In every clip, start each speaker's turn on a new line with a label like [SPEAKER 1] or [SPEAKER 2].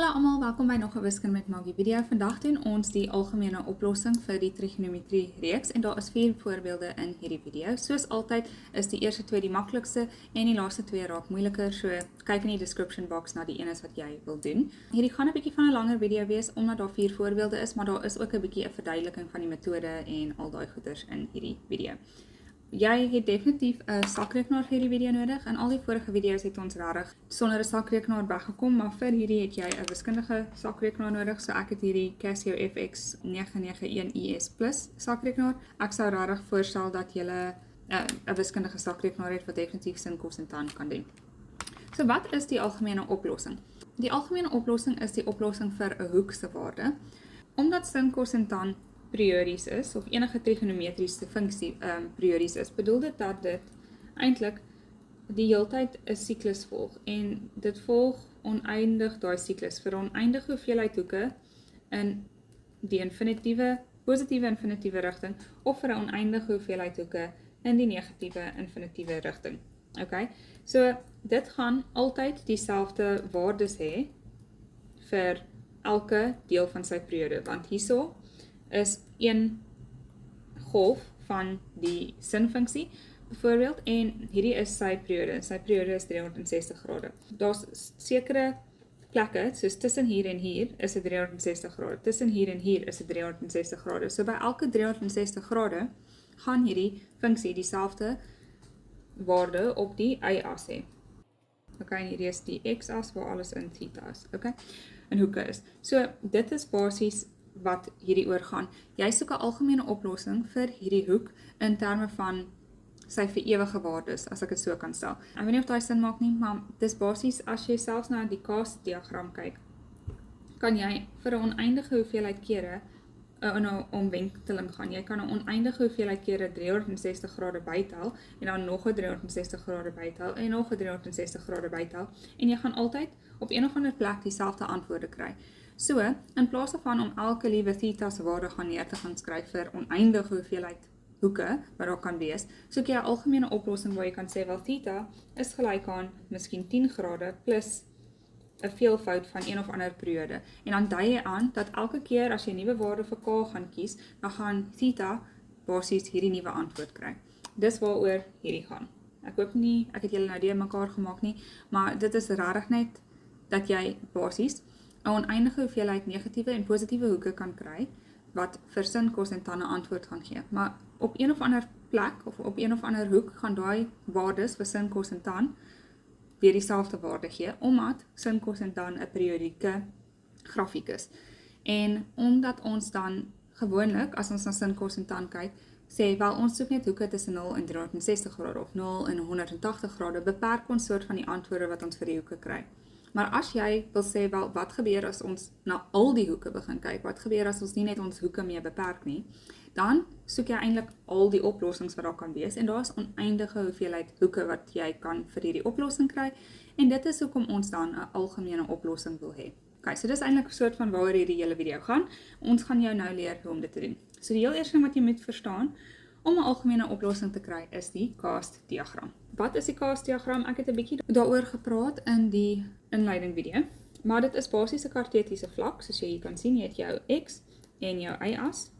[SPEAKER 1] Hallo almal, welkom by nog 'n wiskunde met Maggie video. Vandag doen ons die algemene oplossing vir die trigonometrie reeks en daar is 4 voorbeelde in hierdie video. Soos altyd is die eerste 2 die maklikste en die laaste 2 raak moeiliker, so kyk in die description box na die ene wat jy wil doen. Hierdie gaan 'n bietjie van 'n langer video wees omdat daar 4 voorbeelde is, maar daar is ook 'n bietjie 'n verduideliking van die metode en al daai goeders in hierdie video. Jy het definitief 'n sakrekenaar vir hierdie video nodig. In al die vorige video's het ons regtig sonder 'n sakrekenaar weggekom, maar vir hierdie het jy 'n wiskundige sakrekenaar nodig. So ek het hierdie Casio FX 991 ES Plus sakrekenaar. Ek sou regtig voorstel dat jy 'n wiskundige sakrekenaar het wat definitief sin, kos en tan kan doen. So wat is die algemene oplossing? Die algemene oplossing is die oplossing vir 'n hoek se waarde. Omdat sin, kos en tan periodies is, of enige trigonometriese funksie periodies is, bedoel dit dat dit eintlik die heeltyd 'n siklus volg, en dit volg oneindig daai siklus vir 'n oneindige hoeveelheid hoeke in die positiewe infinitiewe rigting, of vir 'n oneindige hoeveelheid hoeke in die negatiewe infinitiewe rigting. Okay? So dit gaan altyd dieselfde waardes hê vir elke deel van sy periode, want hierso is een golf van die sinfunksie, byvoorbeeld, en hierdie is sy periode. Sy periode is 360 grade. Daar's sekere plekke, soos tussen hier en hier is dit 360 grade. Tussen hier en hier is dit 360 grade. So by elke 360 grade gaan hierdie funksie dieselfde waarde op die y-as hê. Okay, en hierdie is die x-as waar alles in theta is. Okay, en hoeke is. So dit is basies wat hierdie oor gaan. Jy soek 'n algemene oplossing vir hierdie hoek in terme van sy vir ewige waardes, as ek dit so kan stel. Ek weet nie of daai sin maak nie, maar dis basies as jy selfs na die CAST-diagram kyk, kan jy vir 'n oneindige hoeveelheid kere in 'n omwenteling gaan. Jy kan 'n oneindige hoeveelheid kere 360 grade bytel en dan nog 'n 360 grade bytel en nog 'n 360 grade bytel, en jy gaan altyd op een of ander plek dieselfde antwoorde kry. So, in plaas daarvan om elke liewe theta se waarde gaan neer te gaan skryf vir oneindige hoeveelheid hoeke wat daar kan wees, soek jy 'n algemene oplossing waar jy kan sê, wel theta is gelyk aan miskien 10 grade plus 'n veelvoud van een of ander periode. En dan dui jy aan dat elke keer as jy 'n nuwe waarde vir k gaan kies, dan gaan theta basies hierdie nuwe antwoord kry. Dis waaroor hierdie gaan. Ek hoop nie ek het julle nou deur mekaar gemaak nie, maar dit is regtig net dat jy basies 'n oneindige hoeveelheid negatiewe en positiewe hoeke kan kry, wat vir sin, kos en tan 'n antwoord gaan gee. Maar op een of ander plek, of op een of ander hoek, gaan daai waardes vir sin, kos en tan weer dieselfde waarde gee, omdat sin, kos en tan 'n periodieke grafiek is. En omdat ons dan gewoonlik, as ons na sin, kos en tan kyk, sê, wel ons soek net hoeke tussen 0 en 360 grade, of 0 en 180 grade, beperk ons soort van die antwoorde wat ons vir die hoeke kry. Maar as jy wil sê, wel, wat gebeur as ons na al die hoeke begin kyk, wat gebeur as ons nie net ons hoeke mee beperk nie, dan soek jy eintlik al die oplossings wat daar kan wees, en daar is oneindige hoeveelheid hoeke wat jy kan vir hierdie oplossing kry, en dit is hoekom ons dan 'n algemene oplossing wil hê. Okay, so dis eintlik 'n soort van waaroor hierdie hele video gaan. Ons gaan jou nou leer hoe om dit te doen. So die heel eerste ding wat jy moet verstaan, om 'n algemene oplossing te kry, is die CAST-diagram. Wat is die CAST-diagram? Ek het 'n bietjie daaroor gepraat in die inleiding video, maar dit is basies 'n kartesiese vlak, soos jy hier kan sien. Jy het jou x en jou y-as,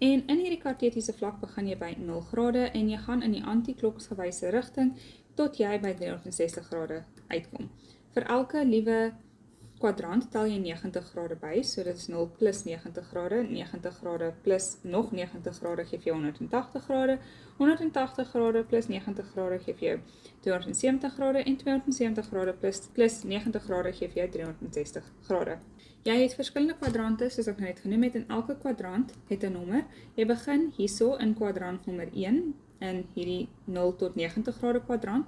[SPEAKER 1] en in hierdie kartesiese vlak begin jy by 0 grade en jy gaan in die antikloksgewyse rigting tot jy by 360 grade uitkom. Vir elke liewe kwadrant tel jy 90 grade by, so dit is 0 plus 90 grade, 90 grade plus nog 90 grade geef jou 180 grade, 180 grade plus 90 grade geef jou 270 grade, en 270 grade plus 90 grade geef jou 360 grade. Jy het verskillende kwadrante, soos ek net genoem het, en elke kwadrant het 'n nommer. Jy begin hierso in kwadrant nommer 1, in hierdie 0 tot 90 grade kwadrant,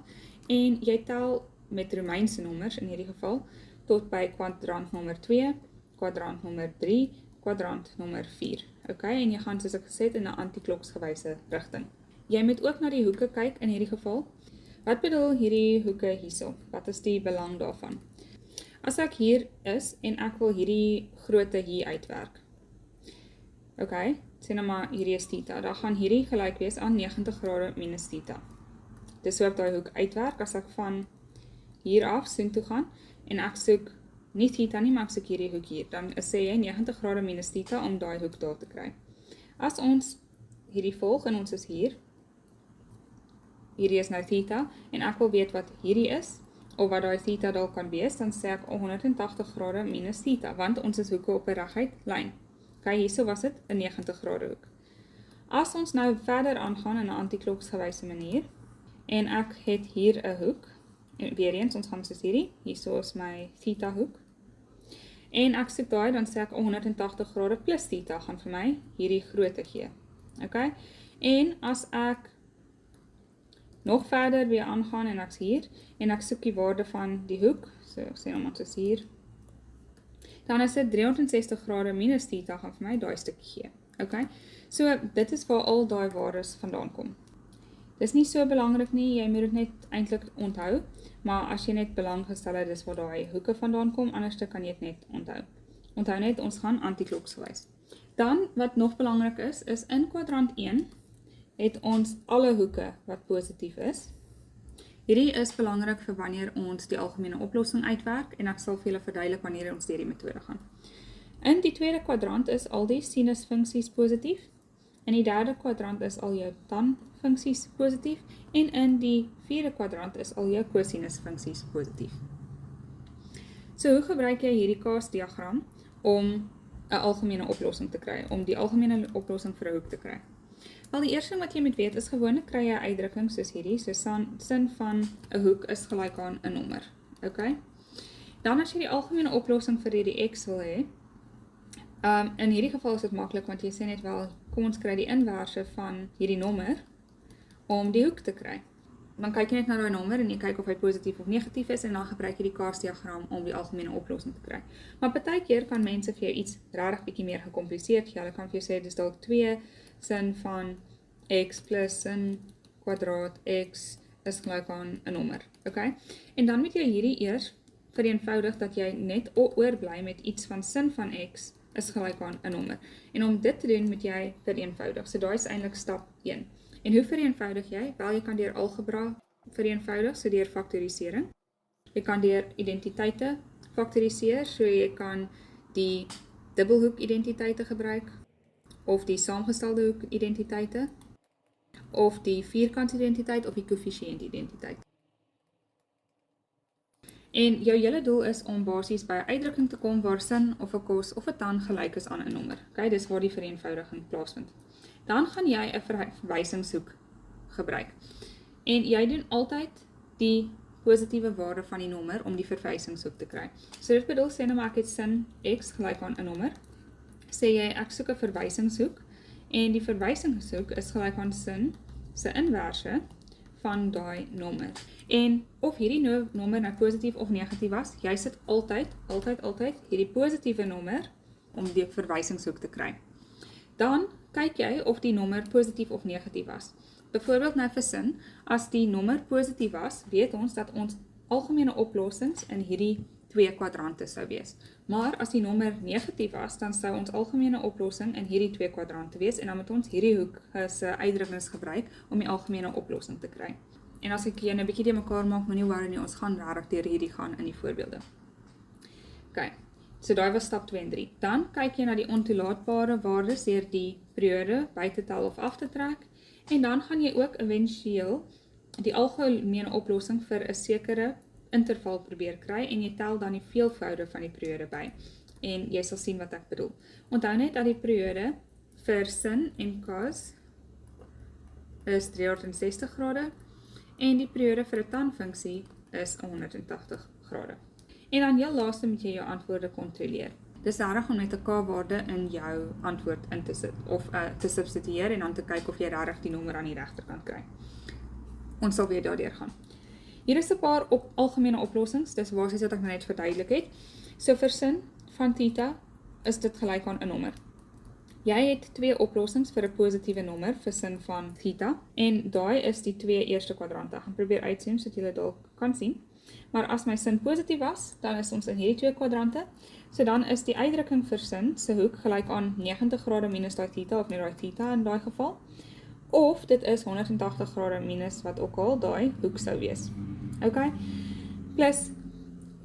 [SPEAKER 1] en jy tel met Romeinse nommers in hierdie geval, tot by kwadrant nommer 2, kwadrant nommer 3, kwadrant nommer 4. Okay, en jy gaan, soos ek gesê het, in 'n antikloksgewyse rigting. Jy moet ook na die hoeke kyk in hierdie geval. Wat bedoel hierdie hoeke hierso? Wat is die belang daarvan? As ek hier is en ek wil hierdie grootte hier uitwerk. Okay, sê nou maar hierdie is theta. Dan gaan hierdie gelyk wees aan 90 grade minus theta. Dis hoe ek daai hoek uitwerk as ek van hier af soontoe gaan, en ek soek nie theta nie, maar ek soek hierdie hoek hier, dan sê jy 90 grade minus theta om daai hoek daar te kry. As ons hierdie volg en ons is hierdie is nou theta, en ek wil weet wat hierdie is, of wat daai theta dalk kan wees, dan sê ek 180 grade minus theta, want ons is hoeke op 'n reguit lyn. Okay, hierso was dit 'n 90 grade hoek. As ons nou verder aangaan in 'n antikloksgewyse manier, en ek het hier 'n hoek, en weer eens, ons gaan soos hierdie, hierso is my theta hoek, en ek soek daai, dan sê ek 180 grade plus theta gaan vir my hierdie grootte gee. Okay? En as ek nog verder weer aangaan en ek's hier, en ek soek die waarde van die hoek, so ek sê omdat is hier, dan is dit 360 grade minus theta gaan vir my daai stukkie gee. Okay? So dit is waar al daai waardes vandaan kom. Dis nie so belangrik nie, jy moet dit net eintlik onthou, maar as jy net belang gestel het, dis waar daai hoeke vandaan kom, anders kan jy dit net onthou. Onthou net, ons gaan antikloksgewys. Dan, wat nog belangrik is in kwadrant 1, het ons alle hoeke wat positief is. Hierdie is belangrik vir wanneer ons die algemene oplossing uitwerk, en ek sal vir julle verduidelik wanneer ons deur die metode gaan. In die tweede kwadrant is al die sinusfunksies positief, in die derde kwadrant is al jou tanfunksies positief, en in die vierde kwadrant is al jou cosinusfunksies positief. So hoe gebruik jy hierdie kaasdiagram om 'n algemene oplossing te kry, om die algemene oplossing vir 'n hoek te kry? Wel, die eerste wat jy moet weet is gewoonlik kry jy 'n uitdrukking soos hierdie, so sin van 'n hoek is gelyk aan 'n nommer. Okay? Dan as jy die algemene oplossing vir hierdie x wil hê, in hierdie geval is dit maklik want jy sê net wel, kom ons kry die inverse van hierdie nommer om die hoek te kry. Dan kyk jy net na daai nommer en jy kyk of hy positief of negatief is en dan gebruik jy die kaasdiagram om die algemene oplossing te kry. Maar partykeer kan mense vir jou iets regtig bietjie meer gekompliseerd gee. Hulle kan vir jou sê dis dalk 2 sin van x plus sin kwadraat x is gelyk aan 'n nommer. Okay? En dan moet jy hierdie eers vereenvoudig dat jy net oorbly met iets van sin van x is gelyk aan 'n nommer. En om dit te doen moet jy vereenvoudig. So daai is eintlik stap 1. En hoe vereenvoudig jy? Wel, jy kan deur algebra vereenvoudig, so deur faktorisering. Jy kan deur identiteite faktoriseer, so jy kan die dubbelhoek identiteite gebruik, of die saamgestelde hoek identiteite, of die vierkant identiteit, of die koëffisiënt identiteit. En jou hele doel is om basies by 'n uitdrukking te kom waar sin of 'n kos of 'n tan gelyk is aan 'n nommer. Okay, dis waar die vereenvoudiging plaasvind. Dan gaan jy 'n verwysingshoek gebruik. En jy doen altyd die positiewe waarde van die nommer om die verwysingshoek te kry. So dit bedoel, sê nou maar ek het sin x gelyk aan 'n nommer. Sê jy ek soek 'n verwysingshoek en die verwysingshoek is gelyk aan sin se inverse van daai nommer. En of hierdie nommer nou positief of negatief was, jy sit altyd hierdie positiewe nommer om die verwysingshoek te kry. Dan kyk jy of die nommer positief of negatief was. Byvoorbeeld nou vir sin, as die nommer positief was, weet ons dat ons algemene oplossings in hierdie 2 kwadrante sou wees. Maar as die nommer negatief was, dan sou ons algemene oplossing in hierdie 2 kwadrante wees, en dan moet ons hierdie hoek se uitdrukkings gebruik om die algemene oplossing te kry. En as ek jou nou 'n bietjie de mekaar maak, moenie worry nie, ons gaan regtig deur hierdie gaan in die voorbeelde. Okay. So daai was stap 2 en 3. Dan kyk jy na die ontoelaatbare waardes deur die periode by te tel of af te trek, en dan gaan jy ook éventueel die algemene oplossing vir 'n sekere interval probeer kry, en jy tel dan die veelvoude van die periode by. En jy sal sien wat ek bedoel. Onthou net dat die periode vir sin en cos is 360 grade, en die periode vir 'n tanfunksie is 180 grade. En dan heel laaste moet jy jou antwoorde kontroleer. Dis reg om net 'n k-waarde in jou antwoord in te sit, of te substitueer, en dan te kyk of jy regtig die nommer aan die regterkant kry. Ons sal weer daardeur gaan. Hier is 'n paar algemene oplossings, dis basies wat ek net verduidelik het. So vir sin van theta is dit gelyk aan 'n nommer. Jy het 2 oplossings vir 'n positiewe nommer vir sin van theta, en daai is die 2 eerste kwadrante. Ek gaan probeer uitzoom sodat jy dit dalk kan sien. Maar as my sin positief was, dan is ons in hierdie 2 kwadrante. So dan is die uitdrukking vir sin se hoek gelyk aan 90 grade minus daai theta, of net daai theta in daai geval. Of dit is 180 grade minus wat ook al daai hoek sou wees. Okay? Plus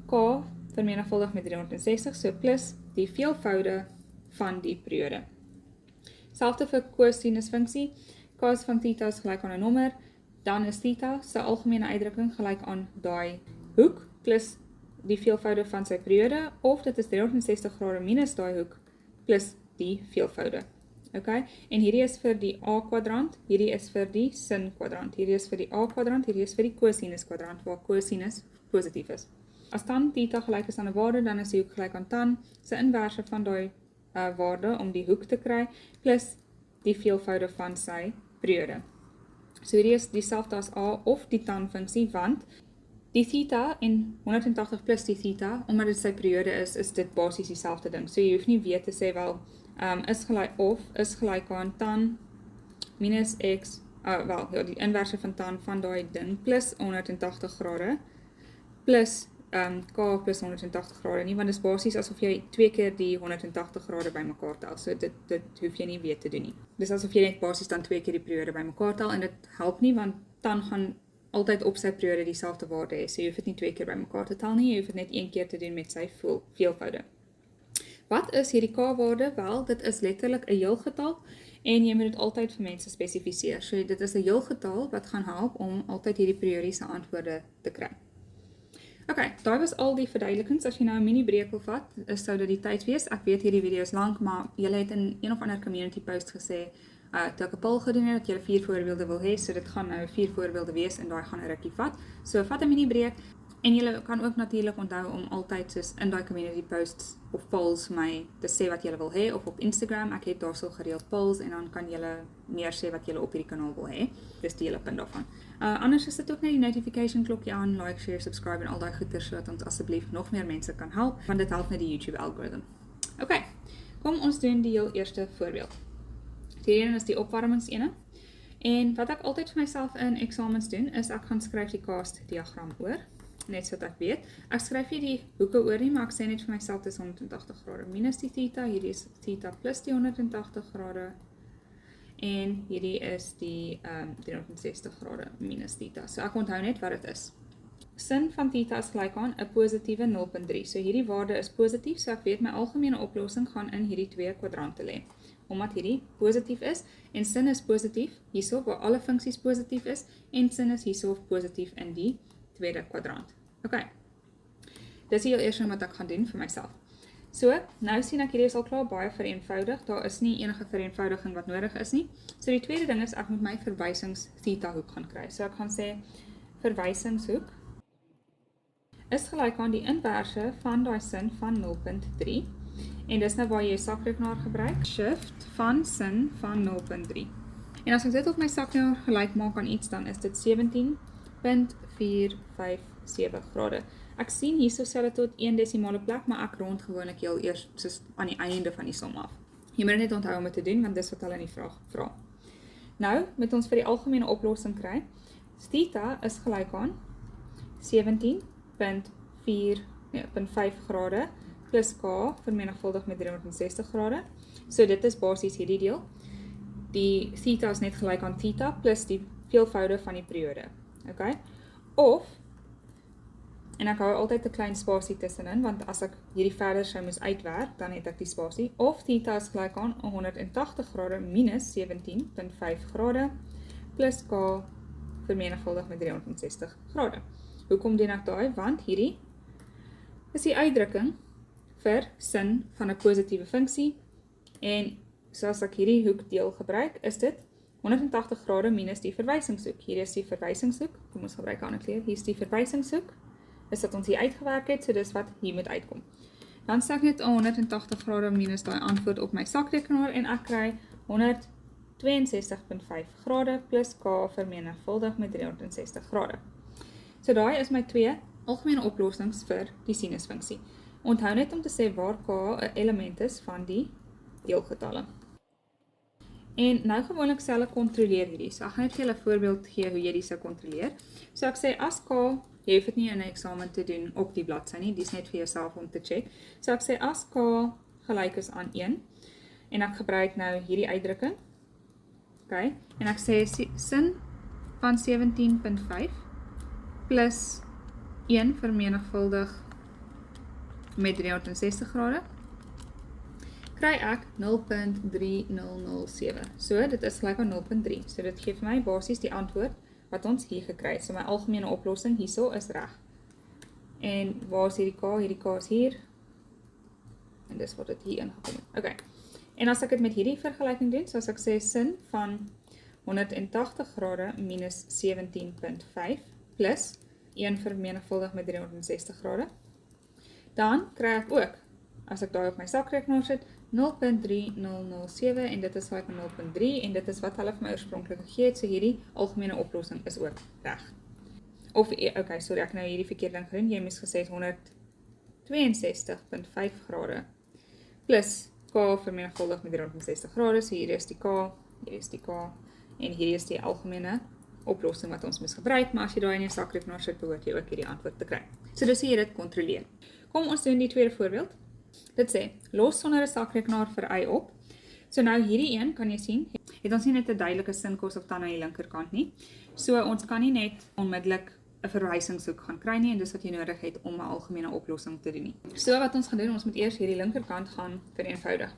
[SPEAKER 1] k vermenigvuldig met 360, so plus die veelvoude van die periode. Selfde vir cosinusfunksie, cos van theta is gelyk aan 'n nommer, dan is theta se algemene uitdrukking gelyk aan daai hoek plus die veelvoude van sy periode, of dit is 360 grade minus daai hoek plus die veelvoude. Okay? En hierdie is vir die a kwadrant, hierdie is vir die sin kwadrant, hierdie is vir die a kwadrant, hierdie is vir die cosinus kwadrant, waar cosinus positief is. As tan theta gelyk is aan 'n waarde, dan is die hoek gelyk aan tan se inverse van daai waarde om die hoek te kry, plus die veelvoude van sy periode. So hierdie is dieselfde as a of die tan funksie, want die theta en 180 plus die theta, omdat dit sy periode is dit basies dieselfde ding. So jy hoef nie weer te sê, wel, is gelyk aan tan minus x, die inverse van tan van daai ding, plus 180 grade, plus k plus 180 grade nie, want dit is basies asof jy 2 keer die 180 grade by mekaar tel, so dit hoef jy nie weer te doen nie. Dis asof jy net basies dan 2 keer die periode by mekaar tel, en dit help nie, want tan gaan altyd op sy periode dieselfde waarde hê, so jy hoef dit nie 2 keer by mekaar te tel nie, jy hoef dit net 1 keer te doen met sy veelvoude. Wat is hierdie k-waarde? Wel, dit is letterlik 'n heelgetal, en jy moet dit altyd vir mense spesifiseer, so dit is 'n heelgetal wat gaan help om altyd hierdie periodiese antwoorde te kry. Ok, daai was al die verduidelikings. As jy nou 'n mini breek wil vat, sou dit die tyd wees. Ek weet hierdie video is lank, maar julle het in een of ander community post gesê, toe ek 'n poll gedoen het, dat julle 4 voorbeelde wil hê, so dit gaan nou 4 voorbeelde wees, en daai gaan 'n rukkie vat. So vat 'n mini breek, en julle kan ook natuurlik onthou om altyd soos in daai community posts of polls vir my te sê wat julle wil hê, of op Instagram, ek het daarso gereeld polls, en dan kan julle meer sê wat julle op hierdie kanaal wil hê. Dis die hele punt daarvan. Anders is dit ook net die notification klokkie aan, like, share, subscribe en al daai goeie, sodat ons asseblief nog meer mense kan help, want dit help net die YouTube algorithm. Ok, kom ons doen die heel eerste voorbeeld. Die ene is die opwarmingsene. En wat ek altyd vir myself in eksamens doen, is ek gaan skryf die cast diagram oor, net so dat ek weet. Ek skryf nie die hoeke oor nie, maar ek sê net vir myself dis 180 grade minus die theta, hierdie is theta plus die 180 grade, en hierdie is die 360 grade minus theta. So ek onthou net wat dit is. Sin van theta is gelyk aan 'n positiewe 0.3. So hierdie waarde is positief, so ek weet my algemene oplossing gaan in hierdie 2 kwadrante lê. Omdat hierdie positief is, en sin is positief, hierso waar alle funksies positief is, en sin is hierso positief in die tweede kwadrant. Ok, dis die heel eerste wat ek gaan doen vir myself. So, nou sien ek hierdie is al klaar baie vereenvoudig, daar is nie enige vereenvoudiging wat nodig is nie. So die tweede ding is, ek moet my verwysings theta hoek gaan kry. So ek gaan sê, verwysingshoek is gelyk aan die inverse van daai sin van 0.3, en dis nou waar jy jou sakrekenaar gebruik, shift van sin van 0.3. En as ek dit op my sakrekenaar gelyk maak aan iets, dan is dit 17.457 grade. Ek sien hierso sê dit tot 1 desimale plek, maar ek rond gewoonlik heel eers soos aan die einde van die som af. Jy moet net onthou om dit te doen, want dis wat hulle in die vraag vra. Nou, moet ons vir die algemene oplossing kry. Theta is gelyk aan 17.5 grade plus k vermenigvuldig met 360 grade. So dit is basies hierdie deel. Die theta is net gelyk aan theta plus die veelvoude van die periode. Okay? Of, en ek hou altyd 'n klein spasie tussenin, want as ek hierdie verder sou moes uitwerk, dan het ek die spasie. Of theta is gelyk aan 180 grade minus 17.5 grade plus k vermenigvuldig met 360 grade. Hoekom doen ek daai? Want hierdie is die uitdrukking vir sin van 'n positiewe funksie, en soos ek hierdie hoekdeel gebruik, is dit 180 grade minus die verwysingshoek. Hier is die verwysingshoek, kom ons gebruik 'n ander kleur, hier is die verwysingshoek, is dat ons hier uitgewerk het, so dis wat hier moet uitkom. Dan sê ek net 180 grade minus daai antwoord op my sakrekenaar, en ek kry 162.5 grade plus k vermenigvuldig met 360 grade. So daai is my 2 algemene oplossings vir die sinusfunksie. Onthou net om te sê waar k 'n element is van die deelgetalle. En nou gewoonlik sê hulle kontroleer hierdie. So ek gaan net vir julle 'n voorbeeld gee hoe jy die sou kontroleer. So ek sê as k, jy hoef dit nie in 'n eksamen te doen op die bladsy nie, dis net vir jouself om te check. So ek sê as k gelyk is aan 1, en ek gebruik nou hierdie uitdrukking. Okay, en ek sê sin van 17.5 plus 1 vermenigvuldig met 360 grade, kry ek 0.3007. So dit is gelyk aan 0.3. So dit gee vir my basies die antwoord wat ons hier gekry het. So my algemene oplossing hierso is reg. En waar is hierdie K? Hierdie K is hier. En dis wat dit hier ingekom het. Okay. En as ek dit met hierdie vergelyking doen, so as ek sê sin van 180 grade minus 17.5 plus 1 vermenigvuldig met 360 grade, dan kry ek ook, as ek daai op my sakrekenaar sit, 0.3007 en dit is gelyk aan 0.3 en dit is wat hulle vir my oorspronklik gegee het, so hierdie algemene oplossing is ook reg. Of, okay, sorry, ek nou hierdie verkeerde ding gedoen, jy moes gesê 162.5 grade plus K vermenigvuldig met 360 grade, so hier is die K, hier is die K en hier is die algemene oplossing wat ons moes gebruik, maar as jy daai in jou sakrekenaar sit, behoort jy ook hierdie antwoord te kry. So dis hoe jy dit kontroleer. Kom ons doen die tweede voorbeeld. Dit sê, los sonder 'n sakrekenaar vir y op. So nou hierdie een, kan jy sien, het ons nie net 'n duidelike sinkos of tan aan die linkerkant nie. So ons kan nie net onmiddellik 'n verwysingshoek gaan kry nie, en dis wat jy nodig het om 'n algemene oplossing te doen nie. So wat ons gaan doen, ons moet eers hierdie linkerkant gaan vereenvoudig.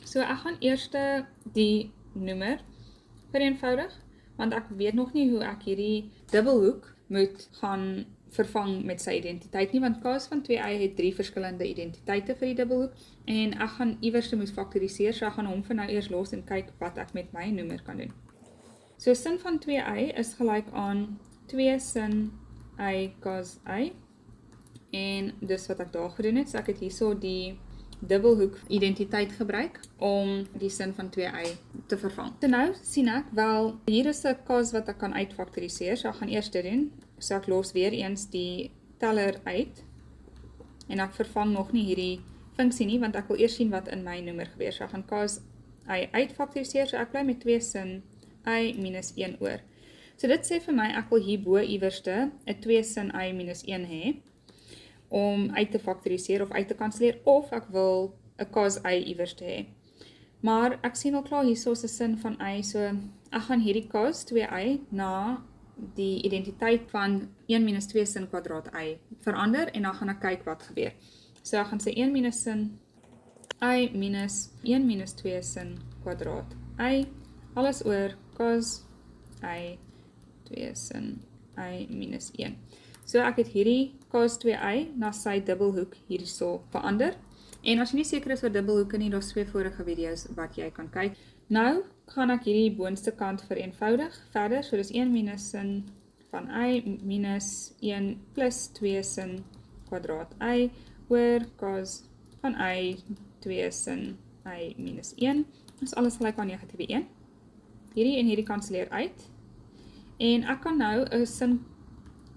[SPEAKER 1] So ek gaan eers die noemer vereenvoudig, want ek weet nog nie hoe ek hierdie dubbelhoek moet gaan vervang met sy identiteit nie, want cos van 2y het 3 verskillende identiteite vir die dubbelhoek, en ek gaan iewers moet faktoriseer, so ek gaan hom vir nou eers los en kyk wat ek met my noemer kan doen. So sin van 2y is gelyk aan 2 sin y cos y, en dis wat ek daar gedoen het, so ek het hierso die dubbelhoek identiteit gebruik om die sin van 2y te vervang. So nou sien ek wel, hier is 'n cos wat ek kan uitfaktoriseer, so ek gaan eers dit doen. So ek los weer eens die teller uit, en ek vervang nog nie hierdie funksie nie, want ek wil eers sien wat in my noemer gebeur. So ek gaan cos y uitfaktoriseer, so ek bly met 2 sin y minus 1 oor. So dit sê vir my, ek wil hier bo iewerste 'n 2 sin y minus 1 hê, om uit te faktoriseer of uit te kanselleer, of ek wil 'n cos y iewerste hê. Maar ek sien al klaar hierso 'n sin van y, so ek gaan hierdie cos 2y na die identiteit van 1 minus 2 sin kwadraat y verander, en dan gaan ek kyk wat gebeur. So ek gaan sê 1 minus sin y minus 1 minus 2 sin kwadraat y, alles oor cos y 2 sin y minus 1. So ek het hierdie cos 2y na sy dubbelhoek hierso verander, en as jy nie seker is oor dubbelhoeke nie, daar's 2 vorige video's wat jy kan kyk. Nou gaan ek hierdie boonste kant vereenvoudig verder, so dis 1 minus sin van y minus 1 plus 2 sin kwadraat y oor cos van y 2 sin y minus 1. Dis alles gelyk aan negatiewe 1. Hierdie en hierdie kanselleer uit. En ek kan nou 'n sin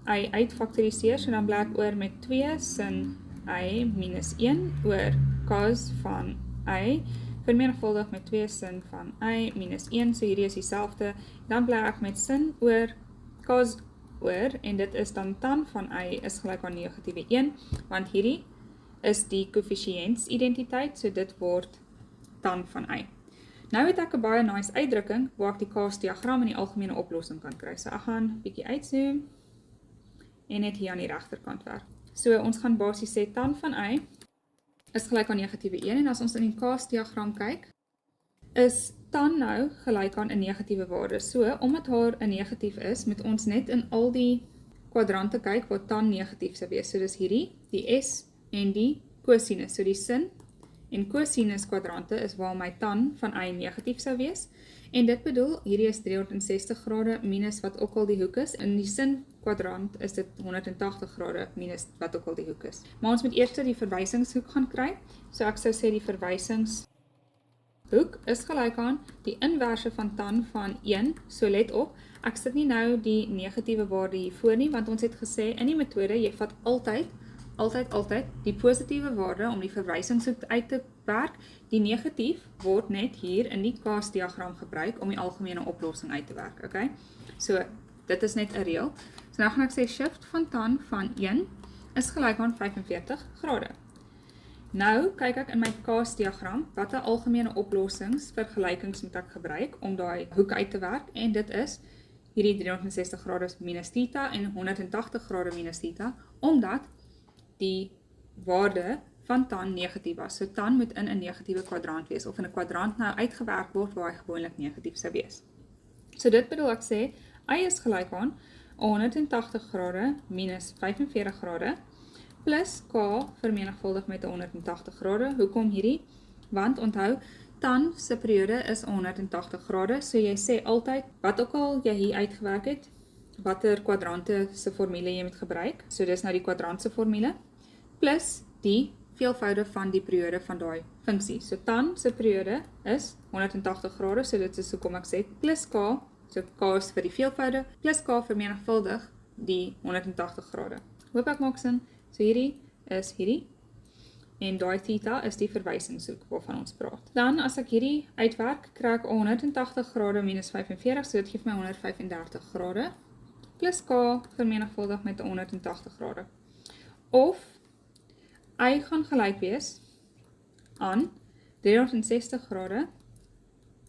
[SPEAKER 1] y uitfaktoriseer, so dan bly ek oor met 2 sin y minus 1 oor cos van y vermenigvuldig met 2 sin van y minus 1, so hierdie is dieselfde. Dan bly ek met sin oor cos oor, en dit is dan tan van y is gelyk aan negatiewe 1, want hierdie is die koëffisiëntsidentiteit, so dit word tan van y. Nou het ek 'n baie nice uitdrukking waar ek die Kaas-diagram in die algemene oplossing kan kry. So ek gaan bietjie uitzoom en net hier aan die regterkant werk. So ons gaan basies sê tan van y is gelyk aan negatiewe 1, en as ons in die Kaas-diagram kyk, is tan nou gelyk aan 'n negatiewe waarde. So omdat haar 'n negatief is, moet ons net in al die kwadrante kyk waar tan negatief sou wees. So dis hierdie, die S en die cosinus. So die sin en cosinus kwadrante is waar my tan van y negatief sou wees. En dit bedoel, hierdie is 360 grade minus wat ook al die hoek is. In die sin kwadrant is dit 180 grade minus wat ook al die hoek is. Maar ons moet eers die verwysingshoek gaan kry. So ek sou sê die verwysingshoek is gelyk aan die inverse van tan van 1. So let op, ek sit nie nou die negatiewe waarde hiervoor nie, want ons het gesê in die metode, jy vat altyd die positiewe waarde om die verwysingshoek uit te werk. Die negatief word net hier in die Kaas-diagram gebruik om die algemene oplossing uit te werk. Okay? So dit is net 'n reël. So nou gaan ek sê shift van tan van 1 is gelyk aan 45 grade. Nou kyk ek in my Kaas-diagram watter algemene oplossingsvergelykings moet ek gebruik om daai hoek uit te werk, en dit is hierdie 360 grade minus theta en 180 grade minus theta, omdat die waarde van tan negatief was. So tan moet in 'n negatiewe kwadrant wees, of in 'n kwadrant nou uitgewerk word waar hy gewoonlik negatief sou wees. So dit bedoel ek sê, y is gelyk aan 180 grade minus 45 grade, plus k vermenigvuldig met 180 grade. Hoekom hierdie? Want onthou, tan se periode is 180 grade, so jy sê altyd, wat ook al jy hier uitgewerk het, watter kwadrante se formule jy moet gebruik, so dis nou die kwadrant se formule, plus die veelvoude van die periode van daai funksie. So tan se periode is 180 grade, so dit is hoekom ek sê plus k, so k is vir die veelvoude, plus k vermenigvuldig die 180 grade. Hoop ek maak sin. So hierdie is hierdie, en daai theta is die verwysingshoek waarvan ons praat. Dan as ek hierdie uitwerk, kry ek 180 grade minus 45, so dit gee my 135 grade, plus k vermenigvuldig met 180 grade. Of y gaan gelyk wees aan 360 grade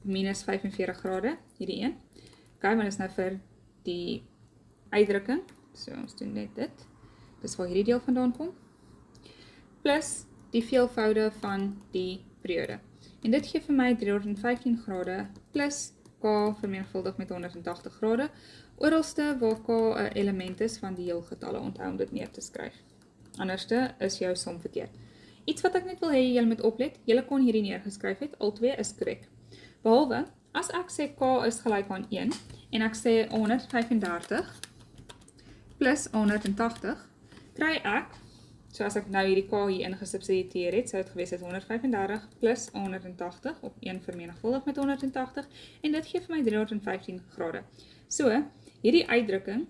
[SPEAKER 1] minus 45 grade, hierdie een. Okay, maar dit is nou vir die uitdrukking, so ons doen net dit. Dis waar hierdie deel vandaan kom, plus die veelvoude van die periode. En dit gee vir my 315 grade plus k vermenigvuldig met 180 grade, oralste waar k 'n element is van die heelgetalle, onthou om dit neer te skryf. Anderste is jou som verkeerd. Iets wat ek net wil hê julle moet oplet, julle kon hierdie neergeskryf het, al twee is korrek. Behalwe, as ek sê k is gelyk aan 1, en ek sê 135 plus 180, kry ek, so as ek nou hierdie k hier ingesubstitueer het, sou dit gewees het 135 plus 180, op 1 vermenigvuldig met 180, en dit gee vir my 315 grade. So, hierdie uitdrukking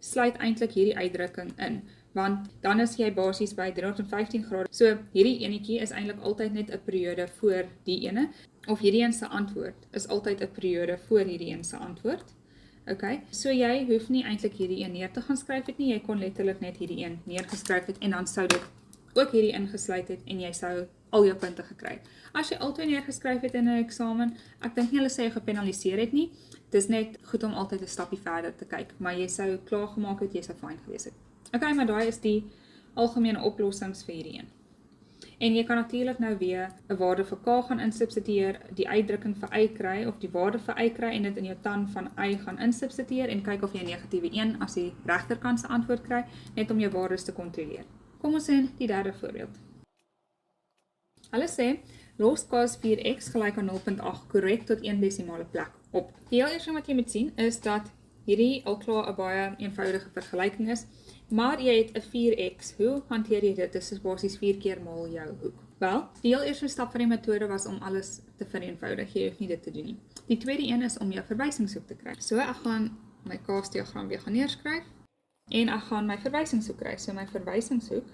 [SPEAKER 1] sluit eintlik hierdie uitdrukking in, want dan is jy basies by 315 grade. So, hierdie enetjie is eintlik altyd net 'n periode voor die ene, of hierdie een se antwoord is altyd 'n periode voor hierdie een se antwoord. Okay, so jy hoef nie eintlik hierdie een neer te gaan skryf het nie, jy kon letterlik net hierdie een neergeskryf het, en dan sou dit ook hierdie ingesluit het, en jy sou al jou punte gekry. As jy altyd neergeskryf het in 'n eksamen, ek dink nie hulle sê jy gepenaliseer het nie, dis net goed om altyd 'n stappie verder te kyk, maar jy sou klaar gemaak het, jy sou fyn gewees het. Okay, maar daai is die algemene oplossings vir hierdie een. En jy kan natuurlik nou weer 'n waarde vir k gaan insubstitueer, die uitdrukking vir y kry, of die waarde vir y kry, en dit in jou tan van y gaan insubstitueer, en kyk of jy 'n negatiewe 1 as die regterkant se antwoord kry, net om jou waardes te kontroleer. Kom ons sien die derde voorbeeld. Hulle sê, los k is 4x gelyk aan 0.8 korrek tot 1 desimale plek op. Die heel eerste wat jy moet sien, is dat hierdie al klaar 'n baie eenvoudige vergelyking is, maar jy het 'n 4x, hoe hanteer jy dit? Dit is basies 4 keer maal jou hoek. Wel, die heel eerste stap van die metode was om alles te vereenvoudig, jy hoef nie dit te doen nie. Die tweede een is om jou verwysingshoek te kry. So ek gaan my k-diagram weer gaan neerskryf, en ek gaan my verwysingshoek kry. So my verwysingshoek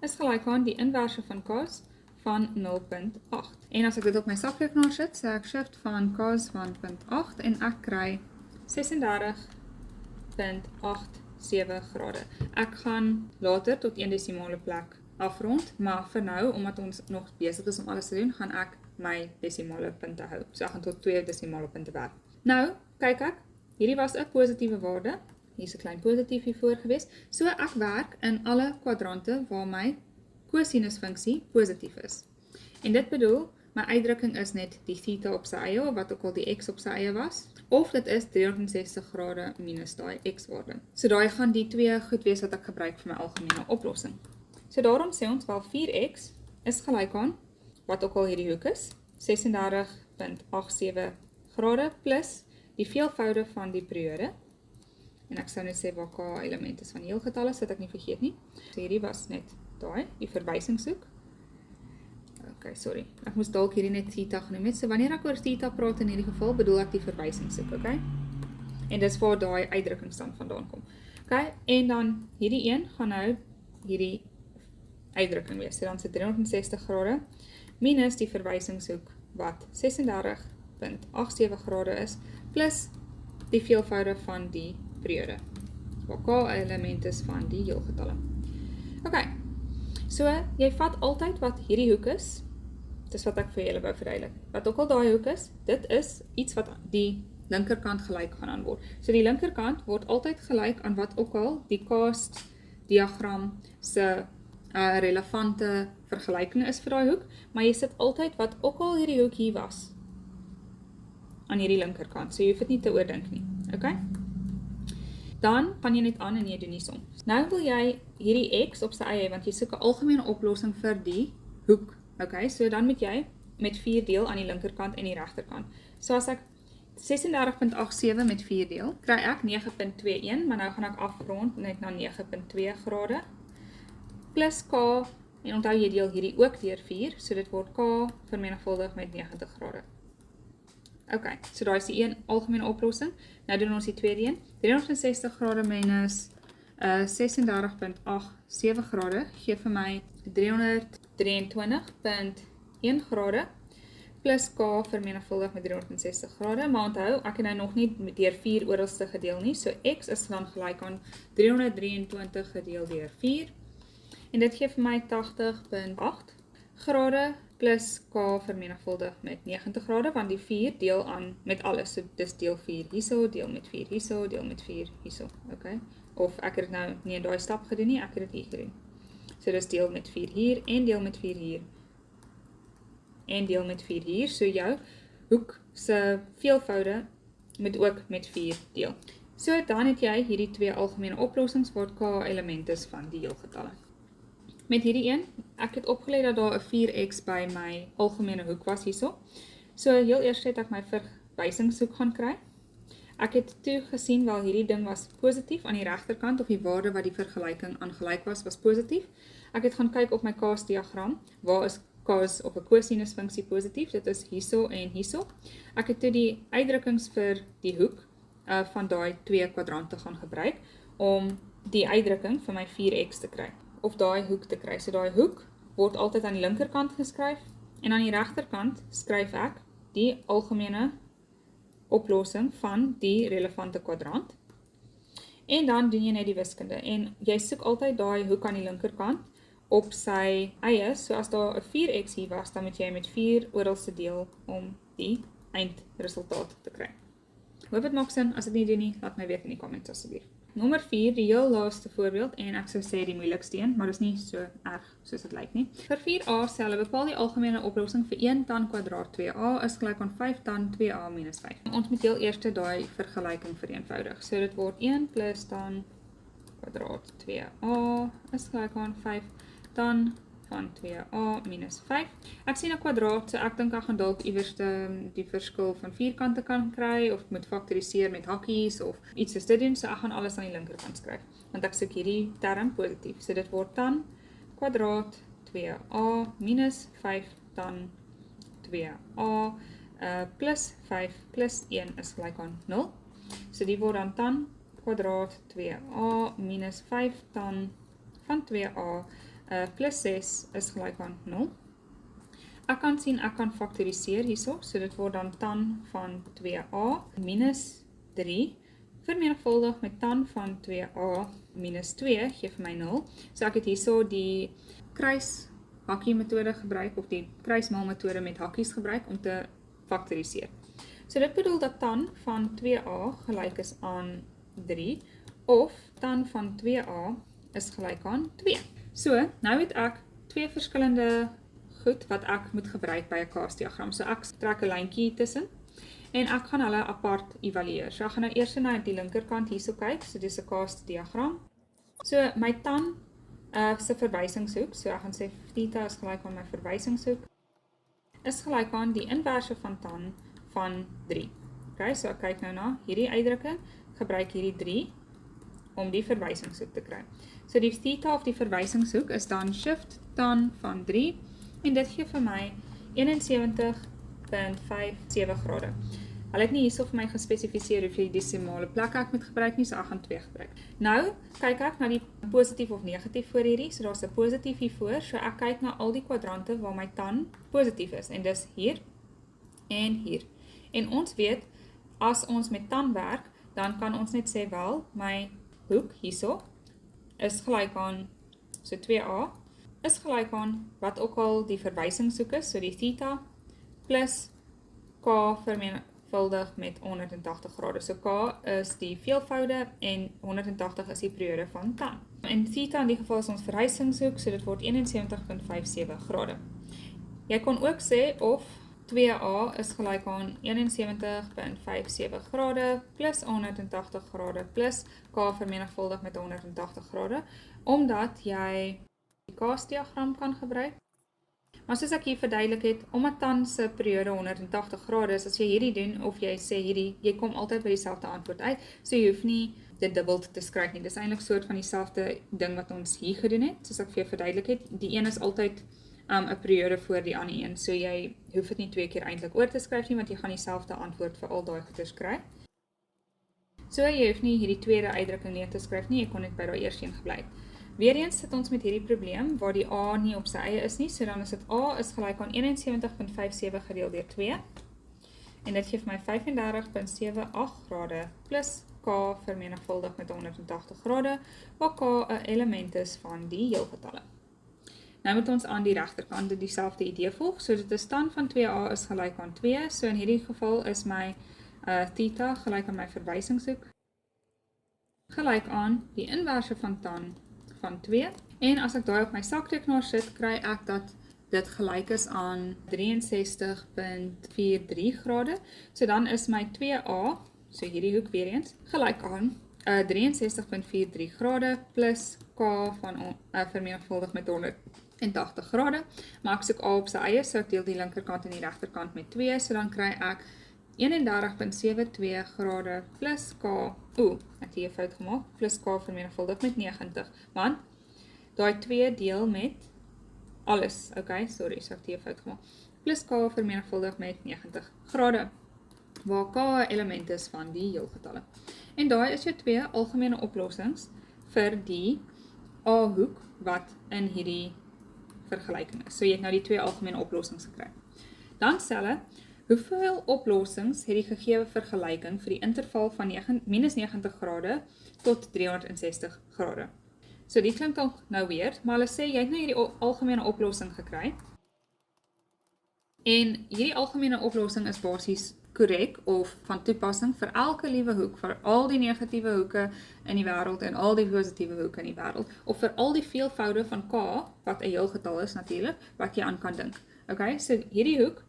[SPEAKER 1] is gelyk aan die inverse van cos van 0.8. En as ek dit op my sakrekenaar sit, sê ek shift van cos van 0.8, en ek kry 36.87 grade. Ek gaan later tot 1 desimale plek afrond, maar vir nou, omdat ons nog besig is om alles te doen, gaan ek my desimale punte hou. So ek gaan tot 2 desimale punte werk. Nou, kyk ek, hierdie was 'n positiewe waarde, hier is 'n klein positief hiervoor gewees, so ek werk in alle kwadrante waar my cosinusfunksie positief is. En dit bedoel, my uitdrukking is net die theta op sy eie, of wat ook al die x op sy eie was, of dit is 360 grade minus daai x-waarde. So daai gaan die twee goed wees wat ek gebruik vir my algemene oplossing. So daarom sê ons wel 4x is gelyk aan, wat ook al hierdie hoek is, 36.87 grade plus die veelvoude van die periode, en ek sou net sê waar k element is van die heelgetalle, so dat ek nie vergeet nie. So hierdie was net daai, die verwysingshoek. Okay, sorry, ek moes dalk hierdie net theta genoem het, so wanneer ek oor theta praat in hierdie geval, bedoel ek die verwysingshoek, okay? En dis waar daai uitdrukkingsstand vandaan kom. Okay, en dan hierdie een gaan nou hierdie uitdrukking wees, so dan is dit 360 grade, minus die verwysingshoek wat 36.87 grade is, plus die veelvoude van die periode, waar k 'n element is van die heelgetalle. Okay, so jy vat altyd wat hierdie hoek is, dis wat ek vir julle wou verduidelik. Wat ook al daai hoek is, dit is iets wat die linkerkant gelyk gaan aan word. So die linkerkant word altyd gelyk aan wat ook al die cast diagram se relevante vergelyking is vir daai hoek, maar jy sit altyd wat ook al hierdie hoek hier was, aan hierdie linkerkant, so jy hoef dit nie te oordink nie, okay? Dan gaan jy net aan en jy doen die som. Nou wil jy hierdie x op sy eie, want jy soek 'n algemene oplossing vir die hoek, okay? So dan moet jy met 4 deel aan die linkerkant en die regterkant. So as ek 36.87 met 4 deel, kry ek 9.21, maar nou gaan ek afrond net na 9.2 grade, plus k, en onthou jy deel hierdie ook deur 4, so dit word k vermenigvuldig met 90 grade. Ok, so daar is die een algemene oplossing. Nou doen ons die tweede een. 360 grade minus 36.87 grade gee vir my 323.1 grade plus k vermenigvuldig met 360 grade, maar onthou, ek het nou nog nie deur 4 oralste gedeel nie, so x is dan gelyk aan 323 gedeel deur 4, en dit gee vir my 80.8 grade plus k vermenigvuldig met 90 grade, want die 4 deel aan met alles, so dis deel 4 hierso, deel met 4 hierso, deel met 4 hierso, okay? Of ek het nou nie in daai stap gedoen nie, ek het dit hier gedoen. So dis deel met 4 hier, en deel met 4 hier, en deel met 4 hier, so jou hoek se veelvoude moet ook met 4 deel. So dan het jy hierdie twee algemene oplossings waar k elemente is van die heelgetalle. Met hierdie een, ek het opgeleid dat daar 'n 4x by my algemene hoek was hierso. So heel eers het ek my verwysingshoek gaan kry. Ek het toe gesien wel hierdie ding was positief aan die regterkant, of die waarde wat die vergelyking aangelyk was positief. Ek het gaan kyk op my Kaas-diagram, waar is Kaas op 'n kosinusfunksie positief, dit is hierso en hierso. Ek het toe die uitdrukkings vir die hoek van daai twee kwadrante gaan gebruik, om die uitdrukking vir my 4x te kry, of daai hoek te kry. So daai hoek word altyd aan die linkerkant geskryf, en aan die regterkant skryf ek die algemene oplossing van die relevante kwadrant. En dan doen jy net die wiskunde, en jy soek altyd daai hoek aan die linkerkant op sy eie, so as daar 'n 4x hier was, dan moet jy met 4 oralste deel om die eindresultaat te kry. Hoop dit maak sin, as dit nie doen nie, laat my weet in die comments asseblief. Nommer 4, die heel laaste voorbeeld, en ek sou sê die moeilikste een, maar dis nie so erg soos dit lyk nie. Vir 4a sê hulle bepaal die algemene oplossing vir 1 tan kwadraat 2a is gelyk aan 5 tan 2a minus 5. Ons moet heel eers daai vergelyking vereenvoudig. So dit word 1 plus tan kwadraat 2a is gelyk aan 5 tan van 2a minus 5. Ek sien 'n kwadraat, so ek dink ek gaan dalk iewers die verskil van vierkante kan kry, of moet faktoriseer met hakkies, of iets soos dit doen, so ek gaan alles aan die linkerkant skryf, want ek soek hierdie term positief. So dit word tan kwadraat 2a minus 5 tan 2a plus 5 plus 1 is gelyk aan 0. So die word dan tan kwadraat 2a minus 5 tan van 2a plus 6 is gelyk aan 0. Ek kan sien, ek kan faktoriseer hierso, so dit word dan tan van 2a minus 3, vermenigvuldig met tan van 2a minus 2, gee vir my 0. So ek het hierso die kruishakkie metode gebruik, of die kruismaal metode met hakkies gebruik, om te faktoriseer. So dit bedoel dat tan van 2a gelyk is aan 3, of tan van 2a is gelyk aan 2. So, nou het ek twee verskillende goed wat ek moet gebruik by 'n Kaas-diagram. So ek trek 'n lyntjie tussen, en ek gaan hulle apart evalueer. So ek gaan nou eers na die linkerkant hierso kyk, so dis 'n Kaas-diagram. So my tan se verwysingshoek, so ek gaan sê theta is gelyk aan my verwysingshoek, is gelyk aan die inverse van tan van 3. Okay, so ek kyk nou na hierdie uitdrukking, gebruik hierdie 3 om die verwysingshoek te kry. So die theta of die verwysingshoek is dan shift tan van 3, en dit gee vir my 71.57 grade. Hulle het nie hierso vir my gespesifiseer hoeveel desimale plekke ek moet gebruik nie, so ek gaan 2 gebruik. Nou kyk ek na die positief of negatief voor hierdie, so daar's 'n positief hiervoor, so ek kyk na al die kwadrante waar my tan positief is, en dis hier en hier. En ons weet, as ons met tan werk, dan kan ons net sê wel, my hoek hierso is gelyk aan, so 2a, is gelyk aan wat ook al die verwysingshoek is, so die theta, plus k vermenigvuldig met 180 grade. So K is die veelvoude en 180 is die periode van tan. En theta in die geval is ons verhuisingshoek, so dit word 71,57 grade. Jy kon ook sê of 2a is gelyk aan 71,57 grade plus 180 grade plus K vermenigvuldig met 180 grade, omdat jy die K-diagram kan gebruik. Maar soos ek hier verduidelik het, omdat tan se periode 180 grade is, as jy hierdie doen, of jy sê hierdie, jy kom altyd by dieselfde antwoord uit, so jy hoef nie dit dubbel te skryf nie. Dis eintlik soort van dieselfde ding wat ons hier gedoen het, soos ek vir jou verduidelik het. Die een is altyd 'n periode voor die ander een, so jy hoef dit nie 2 keer eintlik oor te skryf nie, want jy gaan dieselfde antwoord vir al daai goeders kry. So jy hoef nie hierdie tweede uitdrukking neer te skryf nie, jy kon net by daai eerste een gebly het. Weereens sit ons met hierdie probleem waar die A nie op sy eie is nie, so dan is dit A is gelyk aan 71,57 gedeel deur 2 en dit gee vir my 35,78 grade plus K vermenigvuldig met 180 grade, waar K 'n element is van die heelgetalle. Nou moet ons aan die regterkant dieselfde idee volg, so dit is tan van 2a is gelyk aan 2, so in hierdie geval is my theta gelyk aan my verwysingshoek, gelyk aan die inverse van tan van 2, en as ek daai op my sakrekenaar sit, kry ek dat dit gelyk is aan 63,43 grade, so dan is my 2a, so hierdie hoek weer eens, gelyk aan 63,43 grade plus K van vermenigvuldig met 180 grade, maar ek soek A op sy eie, so ek deel die linkerkant en die regterkant met 2, so dan kry ek 31,72 grade plus K, ek het hier 'n fout gemaak, plus K vermenigvuldig met 90, want daai 2 deel met alles, okay, sorry, so ek het hier 'n fout gemaak, plus K vermenigvuldig met 90 grade, waar K 'n element is van die heelgetalle. En daai is jou 2 algemene oplossings vir die A-hoek wat in hierdie vergelyking is. So jy het nou die 2 algemene oplossings gekry. Dan selle, hoeveel oplossings het die gegee vergelyking vir die interval van minus 90 grade tot 360 grade? So die klink ook nou weer, maar hulle sê jy het nou hierdie algemene oplossing gekry. En hierdie algemene oplossing is basies korrek of van toepassing vir elke liewe hoek, vir al die negatiewe hoeke in die wêreld en al die positiewe hoeke in die wêreld, of vir al die veelvoude van K, wat 'n heelgetal is natuurlik, wat jy aan kan dink. Okay, so hierdie hoek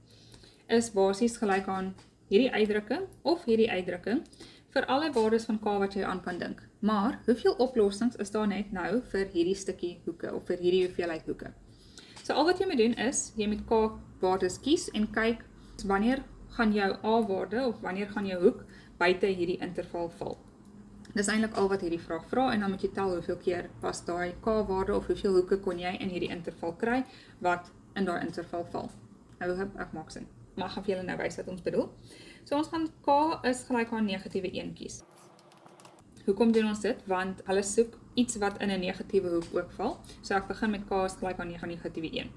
[SPEAKER 1] is basies gelyk aan hierdie uitdrukking of hierdie uitdrukking vir alle waardes van K wat jy aan kan dink. Maar hoeveel oplossings is daar net nou vir hierdie stukkie hoeke of vir hierdie hoeveelheid hoeke? So al wat jy moet doen is, jy moet K waardes kies en kyk wanneer gaan jou A-waarde of wanneer gaan jou hoek buite hierdie interval val. Dis eintlik al wat hierdie vraag vra en dan moet jy tel hoeveel keer was daai K-waarde of hoeveel hoeke kon jy in hierdie interval kry wat in daai interval val. Nou ek maak sin. Maar ek gaan vir julle nou wys wat ons bedoel. So ons gaan K is gelyk aan negatiewe 1 kies. Hoekom doen ons dit? Want hulle soek iets wat in 'n negatiewe hoek ook val. So ek begin met K is gelyk aan negatiewe 1.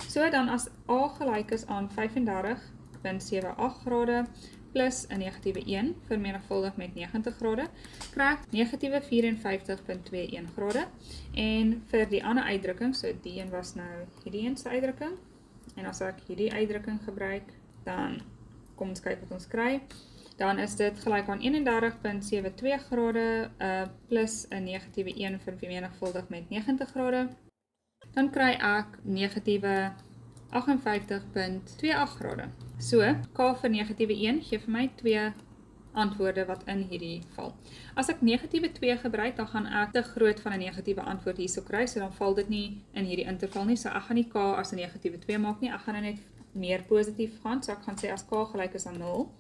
[SPEAKER 1] So dan as A gelyk is aan 35,78 grade plus 'n negatiewe 1 vermenigvuldig met 90 grade, kry ek negatiewe 54,21 grade. En vir die ander uitdrukking, so die een was nou hierdie een se uitdrukking, en as ek hierdie uitdrukking gebruik, dan kom ons kyk wat ons kry. Dan is dit gelyk aan 31,72 grade plus 'n negatiewe 1 vermenigvuldig met 90 grade. Dan kry ek negatiewe 58,28 grade. So, K vir negatiewe 1 gee vir my 2 antwoorde wat in hierdie val. As ek negatiewe 2 gebruik, dan gaan ek te groot van 'n negatiewe antwoord hierso kry, so dan val dit nie in hierdie interval nie, so ek gaan nie K as 'n negatiewe 2 maak nie, ek gaan net meer positief gaan, so ek gaan sê as K gelyk is aan 0,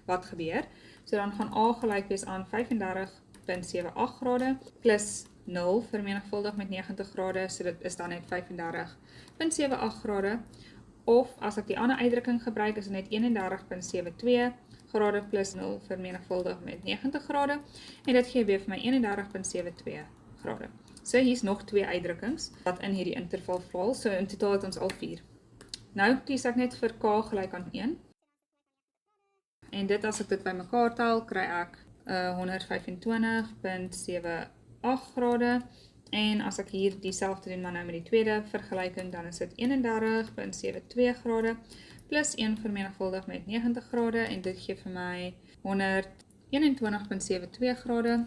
[SPEAKER 1] wat gebeur? So dan gaan A gelyk wees aan 35,78 grade plus 0 vermenigvuldig met 90 grade, so dit is dan net 35,78 grade, of as ek die ander uitdrukking gebruik, is dit net 31,72 grade plus 0 vermenigvuldig met 90 grade, en dit gee weer vir my 31,72 grade. So hier is nog 2 uitdrukkings wat in hierdie interval val, so in totaal het ons al 4. Nou kies ek net vir K gelyk aan 1, en dit as ek dit by mekaar tel, kry ek 125,78 grade, en as ek hier dieselfde doen maar nou met die tweede vergelyking, dan is dit 31,72 grade plus 1 vermenigvuldig met 90 grade en dit gee vir my 121,72 grade.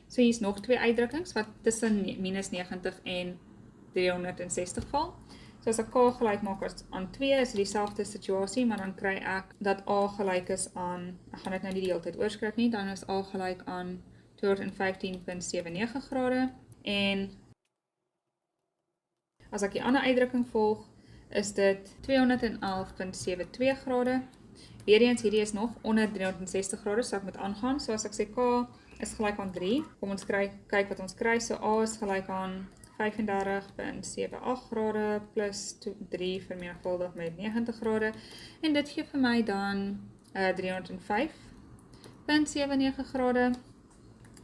[SPEAKER 1] So hier is nog twee uitdrukkings wat tussen minus 90 en 360 val. So as ek K gelyk maak aan 2 is dit dieselfde situasie, maar dan kry ek dat A gelyk is aan, ek gaan dit nou nie die hele tyd oorskryf nie, dan is A gelyk aan 215,79 grade en as ek die ander uitdrukking volg, is dit 211,72 grade. Weereens hierdie is nog onder 360 grade, so ek moet aangaan. So as ek sê K is gelyk aan 3, kom ons kyk wat ons kry. So A is gelyk aan 35,78 grade plus 3 vermenigvuldig met 90 grade. En dit gee vir my dan 305,79 grade.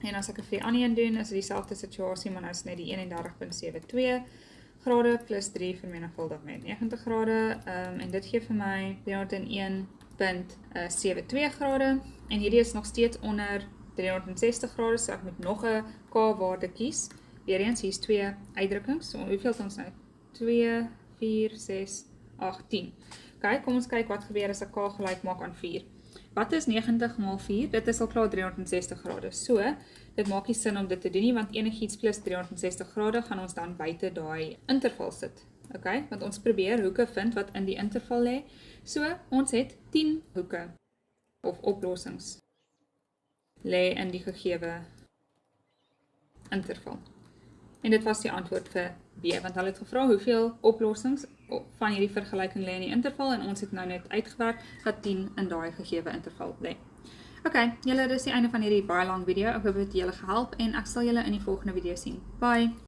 [SPEAKER 1] En as ek vir die ander een doen, is dit dieselfde situasie, maar nou is net die 31,72 grade plus 3 vermenigvuldig met 90 grade. En dit gee vir my 301,72 grade. En hierdie is nog steeds onder 360 grade, so ek moet nog 'n K-waarde kies. Weereens, hier is twee uitdrukkings. So, hoeveel het ons nou? 2, 4, 6, 8, 10. Ok, kom ons kyk wat gebeur as ek K gelyk maak aan 4. Wat is 90 maal 4? Dit is al klaar 360 grade. So, dit maak nie sin om dit te doen nie, want enigiets plus 360 grade gaan ons dan buite daai interval sit. Ok, want ons probeer hoeke vind wat in die interval lê. So, ons het 10 hoeke of oplossings lê in die gegewe interval. En dit was die antwoord vir B, want hulle het gevra hoeveel oplossings van hierdie vergelyking lê in die interval en ons het nou net uitgewerk dat 10 in daai gegewe interval lê. Ok, julle, dis die einde van hierdie baie lang video. Ek hoop dit het julle gehelp en ek sal julle in die volgende video sien. Bye!